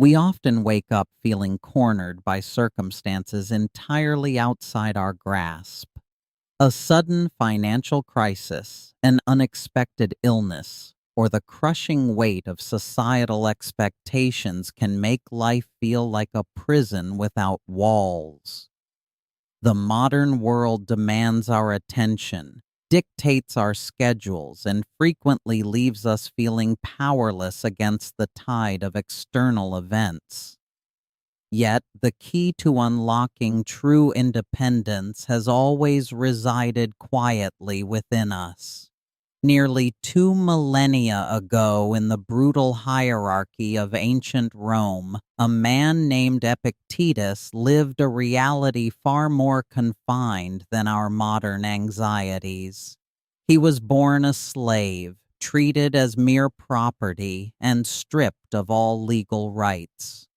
We often wake up feeling cornered by circumstances entirely outside our grasp. A sudden financial crisis, an unexpected illness, or the crushing weight of societal expectations can make life feel like a prison without walls. The modern world demands our attention, dictates our schedules, and frequently leaves us feeling powerless against the tide of external events. Yet, the key to unlocking true independence has always resided quietly within us. Nearly 2 millennia ago, in the brutal hierarchy of ancient Rome, a man named Epictetus lived a reality far more confined than our modern anxieties. He was born a slave, treated as mere property, and stripped of all legal rights.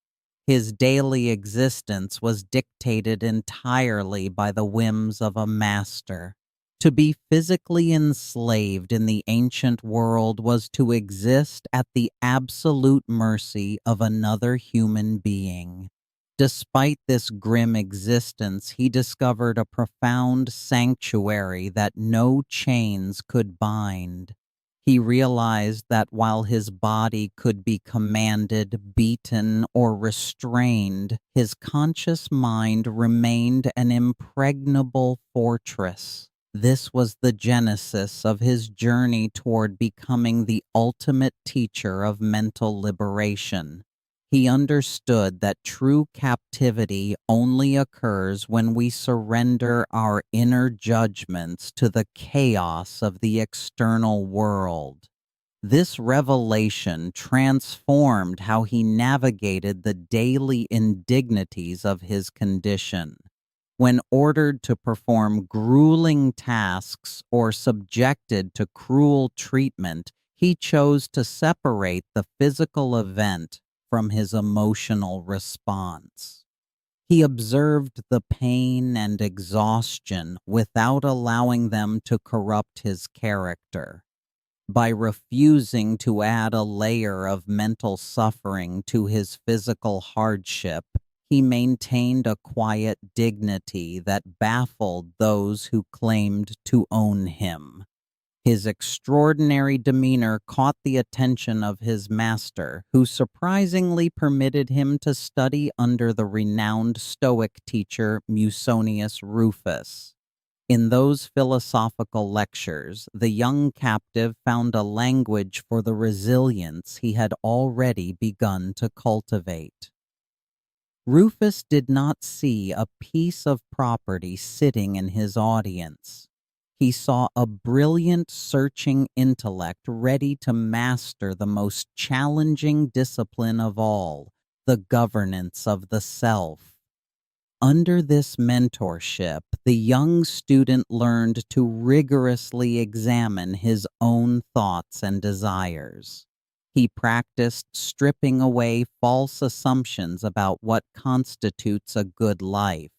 His daily existence was dictated entirely by the whims of a master. To be physically enslaved in the ancient world was to exist at the absolute mercy of another human being. Despite this grim existence, he discovered a profound sanctuary that no chains could bind. He realized that while his body could be commanded, beaten, or restrained, his conscious mind remained an impregnable fortress. This was the genesis of his journey toward becoming the ultimate teacher of mental liberation. He understood that true captivity only occurs when we surrender our inner judgments to the chaos of the external world. This revelation transformed how he navigated the daily indignities of his condition. When ordered to perform grueling tasks or subjected to cruel treatment, he chose to separate the physical event from his emotional response. He observed the pain and exhaustion without allowing them to corrupt his character. By refusing to add a layer of mental suffering to his physical hardship, he maintained a quiet dignity that baffled those who claimed to own him. His extraordinary demeanor caught the attention of his master, who surprisingly permitted him to study under the renowned Stoic teacher Musonius Rufus. In those philosophical lectures, the young captive found a language for the resilience he had already begun to cultivate. Rufus did not see a piece of property sitting in his audience. He saw a brilliant, searching intellect ready to master the most challenging discipline of all, the governance of the self. Under this mentorship, the young student learned to rigorously examine his own thoughts and desires. He practiced stripping away false assumptions about what constitutes a good life.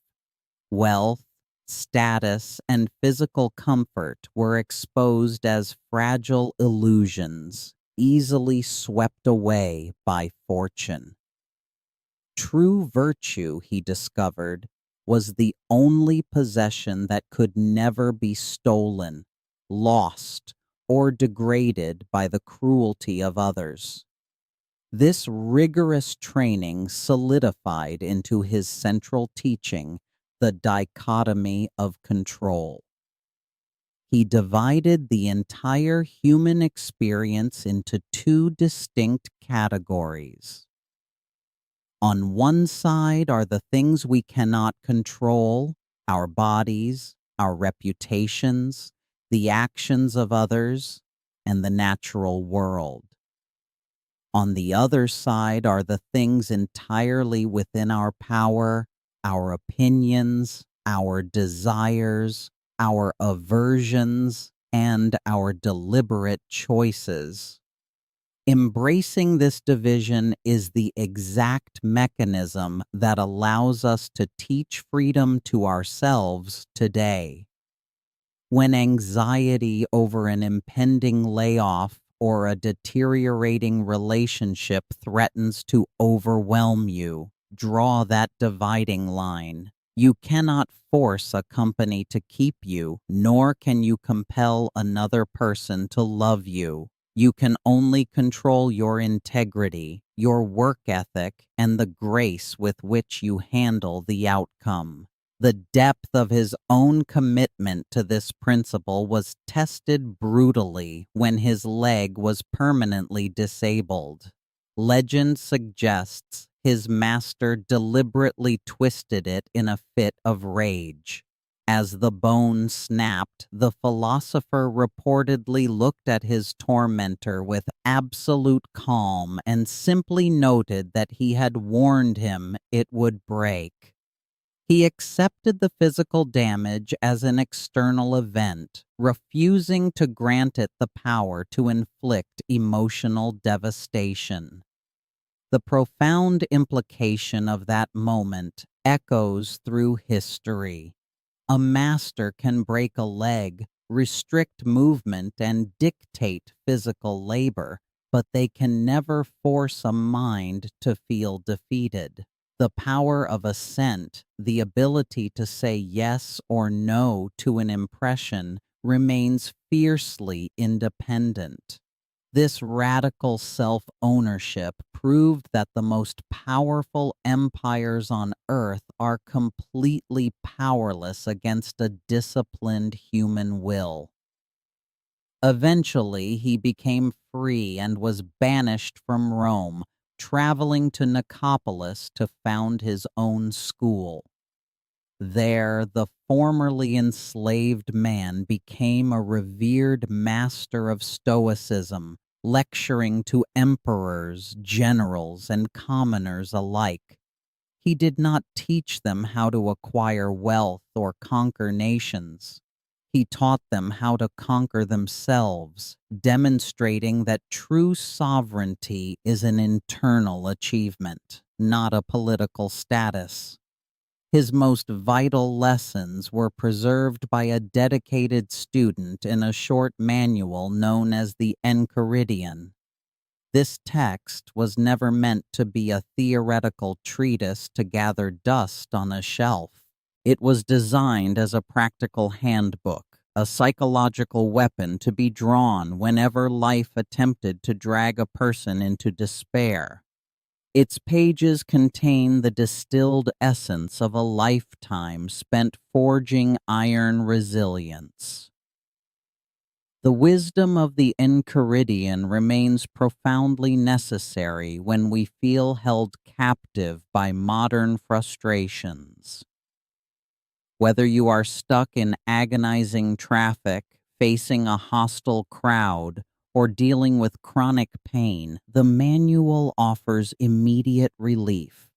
Wealth, status, and physical comfort were exposed as fragile illusions, easily swept away by fortune. True virtue, he discovered, was the only possession that could never be stolen, lost, or degraded by the cruelty of others. This rigorous training solidified into his central teaching the dichotomy of control. He divided the entire human experience into two distinct categories. On one side are the things we cannot control, our bodies, our reputations, the actions of others, and the natural world. On the other side are the things entirely within our power, our opinions, our desires, our aversions, and our deliberate choices. Embracing this division is the exact mechanism that allows us to teach freedom to ourselves today. When anxiety over an impending layoff or a deteriorating relationship threatens to overwhelm you, draw that dividing line. You cannot force a company to keep you, nor can you compel another person to love you. You can only control your integrity, your work ethic, and the grace with which you handle the outcome. The depth of his own commitment to this principle was tested brutally when his leg was permanently disabled. Legend suggests his master deliberately twisted it in a fit of rage. As the bone snapped, the philosopher reportedly looked at his tormentor with absolute calm and simply noted that he had warned him it would break. He accepted the physical damage as an external event, refusing to grant it the power to inflict emotional devastation. The profound implication of that moment echoes through history. A master can break a leg, restrict movement, and dictate physical labor, but they can never force a mind to feel defeated. The power of assent, the ability to say yes or no to an impression, remains fiercely independent. This radical self-ownership proved that the most powerful empires on earth are completely powerless against a disciplined human will. Eventually, he became free and was banished from Rome, traveling to Nicopolis to found his own school. There, the formerly enslaved man became a revered master of Stoicism, lecturing to emperors, generals, and commoners alike. He did not teach them how to acquire wealth or conquer nations. He taught them how to conquer themselves, demonstrating that true sovereignty is an internal achievement, not a political status. His most vital lessons were preserved by a dedicated student in a short manual known as the Enchiridion. This text was never meant to be a theoretical treatise to gather dust on a shelf. It was designed as a practical handbook, a psychological weapon to be drawn whenever life attempted to drag a person into despair. Its pages contain the distilled essence of a lifetime spent forging iron resilience. The wisdom of the Enchiridion remains profoundly necessary when we feel held captive by modern frustrations. Whether you are stuck in agonizing traffic, facing a hostile crowd, or dealing with chronic pain, the manual offers immediate relief.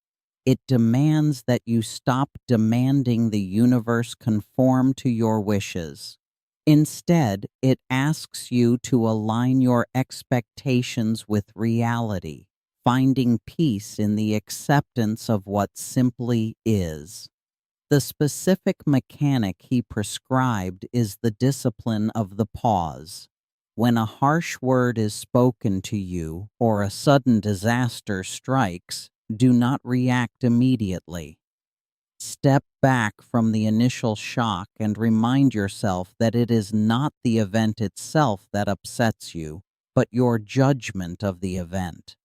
It demands that you stop demanding the universe conform to your wishes. Instead, it asks you to align your expectations with reality, finding peace in the acceptance of what simply is. The specific mechanic he prescribed is the discipline of the pause. When a harsh word is spoken to you or a sudden disaster strikes, do not react immediately. Step back from the initial shock and remind yourself that it is not the event itself that upsets you, but your judgment of the event.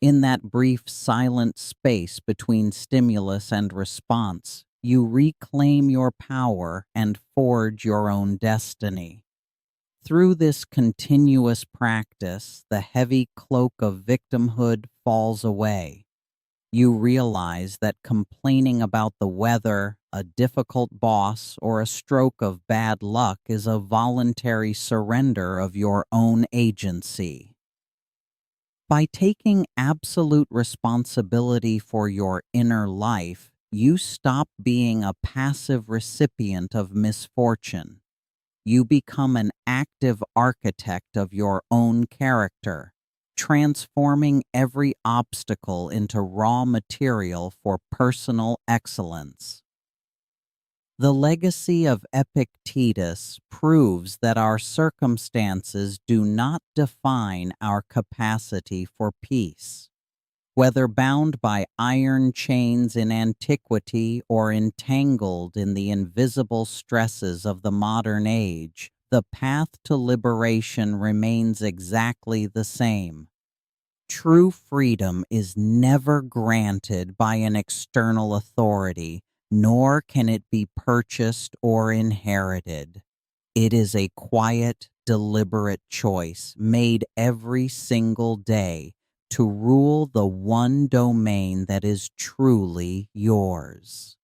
In that brief silent space between stimulus and response, you reclaim your power and forge your own destiny. Through this continuous practice, the heavy cloak of victimhood falls away. You realize that complaining about the weather, a difficult boss, or a stroke of bad luck is a voluntary surrender of your own agency. By taking absolute responsibility for your inner life, you stop being a passive recipient of misfortune. You become an active architect of your own character, transforming every obstacle into raw material for personal excellence. The legacy of Epictetus proves that our circumstances do not define our capacity for peace. Whether bound by iron chains in antiquity or entangled in the invisible stresses of the modern age, the path to liberation remains exactly the same. True freedom is never granted by an external authority, nor can it be purchased or inherited. It is a quiet, deliberate choice made every single day to rule the one domain that is truly yours.